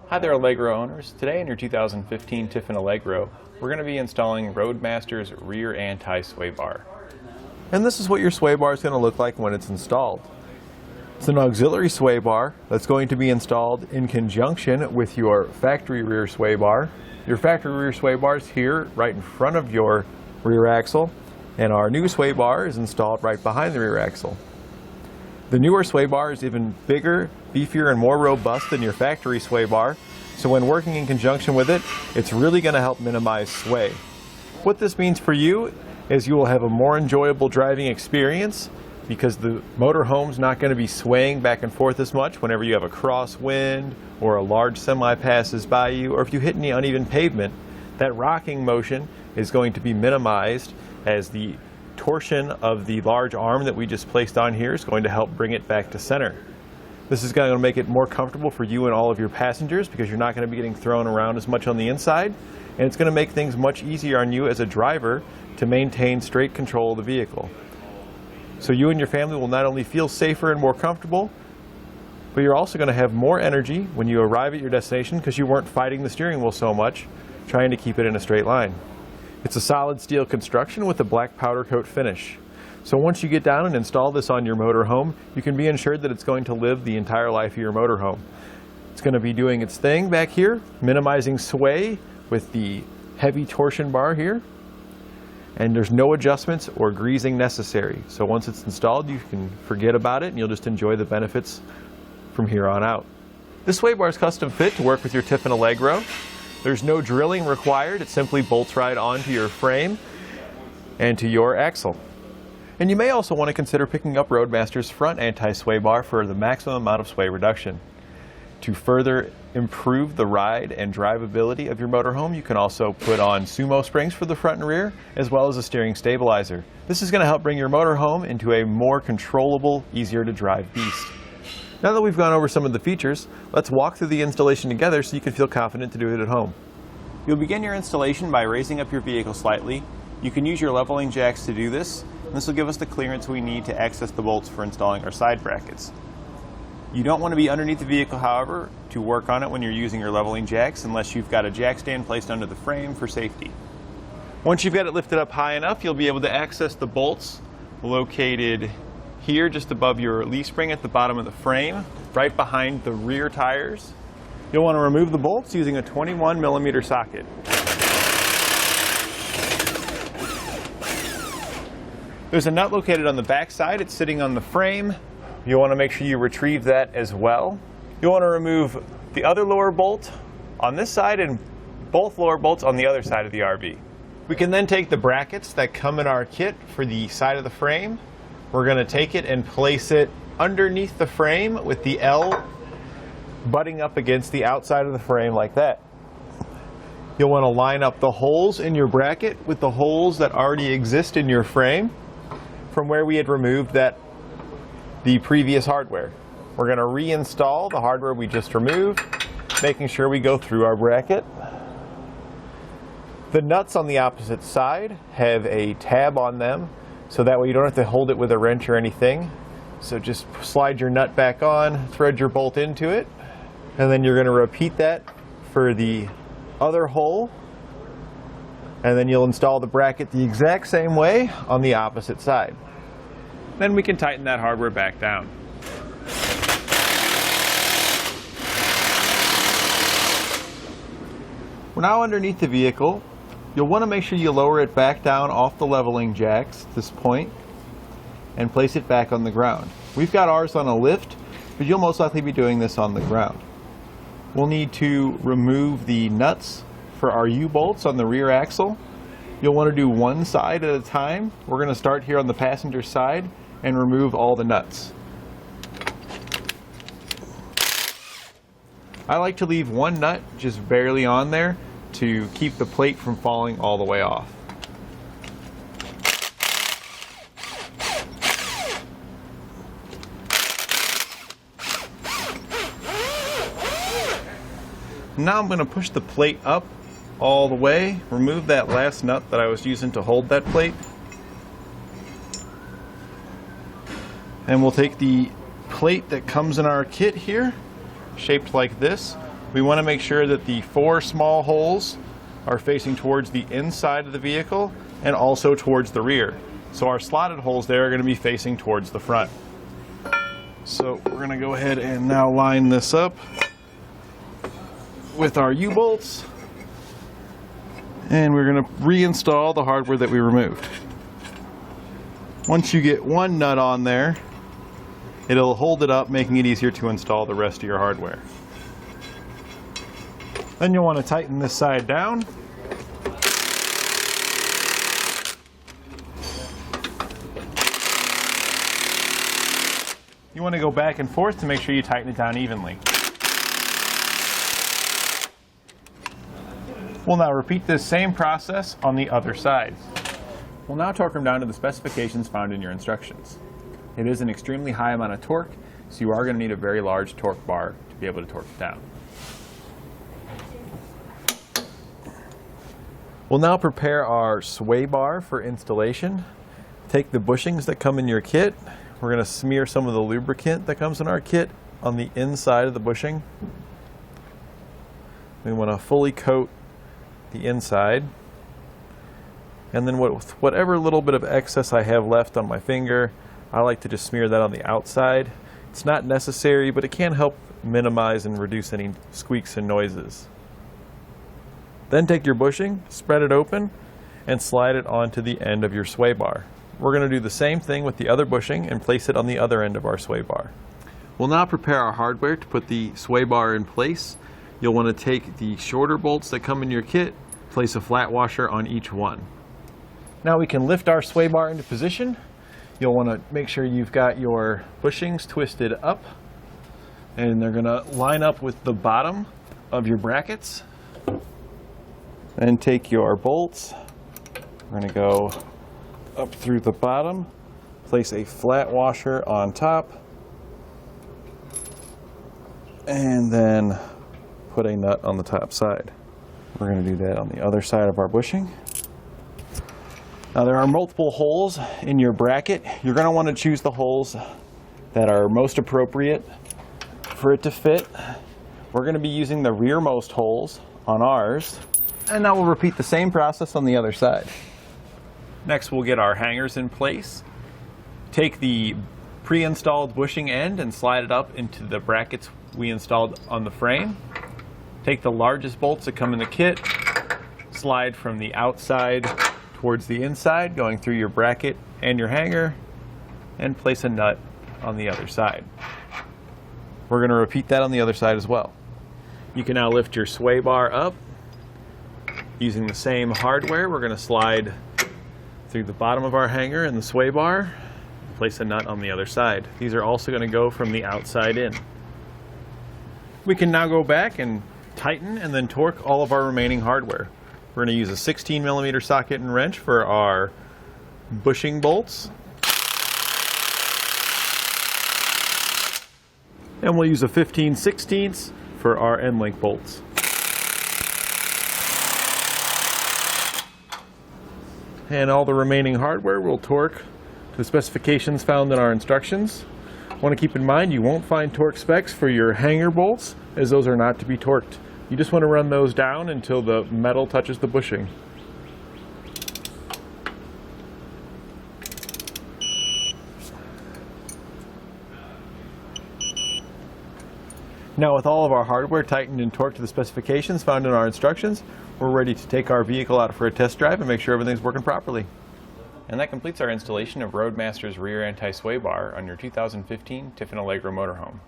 Hi there, Allegro owners. Today in your 2015 Tiffin Allegro, we're going to be installing Roadmaster's rear anti-sway bar. And this is what your sway bar is going to look like when it's installed. It's an auxiliary sway bar that's going to be installed in conjunction with your factory rear sway bar. Your factory rear sway bar is here right in front of your rear axle, and our new sway bar is installed right behind the rear axle. The newer sway bar is even bigger, beefier, and more robust than your factory sway bar, so when working in conjunction with it, it's really going to help minimize sway. What this means for you is you will have a more enjoyable driving experience because the motorhome's not going to be swaying back and forth as much whenever you have a crosswind or a large semi passes by you, or if you hit any uneven pavement. That rocking motion is going to be minimized as the torsion of the large arm that we just placed on here is going to help bring it back to center. This is going to make it more comfortable for you and all of your passengers because you're not going to be getting thrown around as much on the inside, and it's going to make things much easier on you as a driver to maintain straight control of the vehicle. So you and your family will not only feel safer and more comfortable, but you're also going to have more energy when you arrive at your destination because you weren't fighting the steering wheel so much, trying to keep it in a straight line. It's a solid steel construction with a black powder coat finish. So once you get down and install this on your motorhome, you can be ensured that it's going to live the entire life of your motorhome. It's going to be doing its thing back here, minimizing sway with the heavy torsion bar here. And there's no adjustments or greasing necessary. So once it's installed, you can forget about it and you'll just enjoy the benefits from here on out. This sway bar is custom fit to work with your Tiffin Allegro. There's no drilling required. It simply bolts right onto your frame and to your axle. And you may also want to consider picking up Roadmaster's front anti-sway bar for the maximum amount of sway reduction. To further improve the ride and drivability of your motorhome, you can also put on sumo springs for the front and rear, as well as a steering stabilizer. This is going to help bring your motorhome into a more controllable, easier to drive beast. Now that we've gone over some of the features, let's walk through the installation together so you can feel confident to do it at home. You'll begin your installation by raising up your vehicle slightly. You can use your leveling jacks to do this, and this will give us the clearance we need to access the bolts for installing our side brackets. You don't want to be underneath the vehicle, however, to work on it when you're using your leveling jacks unless you've got a jack stand placed under the frame for safety. Once you've got it lifted up high enough, you'll be able to access the bolts located here just above your leaf spring at the bottom of the frame, right behind the rear tires. You'll want to remove the bolts using a 21mm socket. There's a nut located on the back side. It's sitting on the frame. You'll want to make sure you retrieve that as well. You'll want to remove the other lower bolt on this side and both lower bolts on the other side of the RV. We can then take the brackets that come in our kit for the side of the frame. We're going to take it and place it underneath the frame with the L butting up against the outside of the frame like that. You'll want to line up the holes in your bracket with the holes that already exist in your frame from where we had removed the previous hardware. We're going to reinstall the hardware we just removed, making sure we go through our bracket. The nuts on the opposite side have a tab on them, so that way you don't have to hold it with a wrench or anything. So just slide your nut back on, thread your bolt into it, and then you're going to repeat that for the other hole, and then you'll install the bracket the exact same way on the opposite side. Then we can tighten that hardware back down. We're now underneath the vehicle. You'll want to make sure you lower it back down off the leveling jacks at this point and place it back on the ground. We've got ours on a lift, but you'll most likely be doing this on the ground. We'll need to remove the nuts for our U-bolts on the rear axle. You'll want to do one side at a time. We're going to start here on the passenger side and remove all the nuts. I like to leave one nut just barely on there to keep the plate from falling all the way off. Now I'm going to push the plate up all the way, remove that last nut that I was using to hold that plate, and we'll take the plate that comes in our kit here, shaped like this. We want to make sure that the 4 small holes are facing towards the inside of the vehicle and also towards the rear. So our slotted holes there are going to be facing towards the front. So we're going to go ahead and now line this up with our U-bolts, and we're going to reinstall the hardware that we removed. Once you get one nut on there, it'll hold it up, making it easier to install the rest of your hardware. Then you'll want to tighten this side down. You want to go back and forth to make sure you tighten it down evenly. We'll now repeat this same process on the other side. We'll now torque them down to the specifications found in your instructions. It is an extremely high amount of torque, so you are going to need a very large torque bar to be able to torque it down. We'll now prepare our sway bar for installation. Take the bushings that come in your kit. We're going to smear some of the lubricant that comes in our kit on the inside of the bushing. We want to fully coat the inside. And then with whatever little bit of excess I have left on my finger, I like to just smear that on the outside. It's not necessary, but it can help minimize and reduce any squeaks and noises. Then take your bushing, spread it open, and slide it onto the end of your sway bar. We're going to do the same thing with the other bushing and place it on the other end of our sway bar. We'll now prepare our hardware to put the sway bar in place. You'll want to take the shorter bolts that come in your kit, place a flat washer on each one. Now we can lift our sway bar into position. You'll want to make sure you've got your bushings twisted up, and they're going to line up with the bottom of your brackets. Then take your bolts. We're going to go up through the bottom, place a flat washer on top, and then put a nut on the top side. We're going to do that on the other side of our bushing. Now there are multiple holes in your bracket. You're going to want to choose the holes that are most appropriate for it to fit. We're going to be using the rearmost holes on ours, and now we'll repeat the same process on the other side. Next, we'll get our hangers in place. Take the pre-installed bushing end and slide it up into the brackets we installed on the frame. Take the largest bolts that come in the kit, slide from the outside towards the inside, going through your bracket and your hanger, and place a nut on the other side. We're going to repeat that on the other side as well. You can now lift your sway bar up. Using the same hardware, we're going to slide through the bottom of our hanger and the sway bar, place a nut on the other side. These are also going to go from the outside in. We can now go back and tighten and then torque all of our remaining hardware. We're going to use a 16mm socket and wrench for our bushing bolts. And we'll use a 15/16 for our end link bolts. And all the remaining hardware will torque to the specifications found in our instructions. I want to keep in mind you won't find torque specs for your hanger bolts, as those are not to be torqued. You just want to run those down until the metal touches the bushing. Now with all of our hardware tightened and torqued to the specifications found in our instructions, we're ready to take our vehicle out for a test drive and make sure everything's working properly. And that completes our installation of Roadmaster's rear anti-sway bar on your 2015 Tiffin Allegro Motorhome.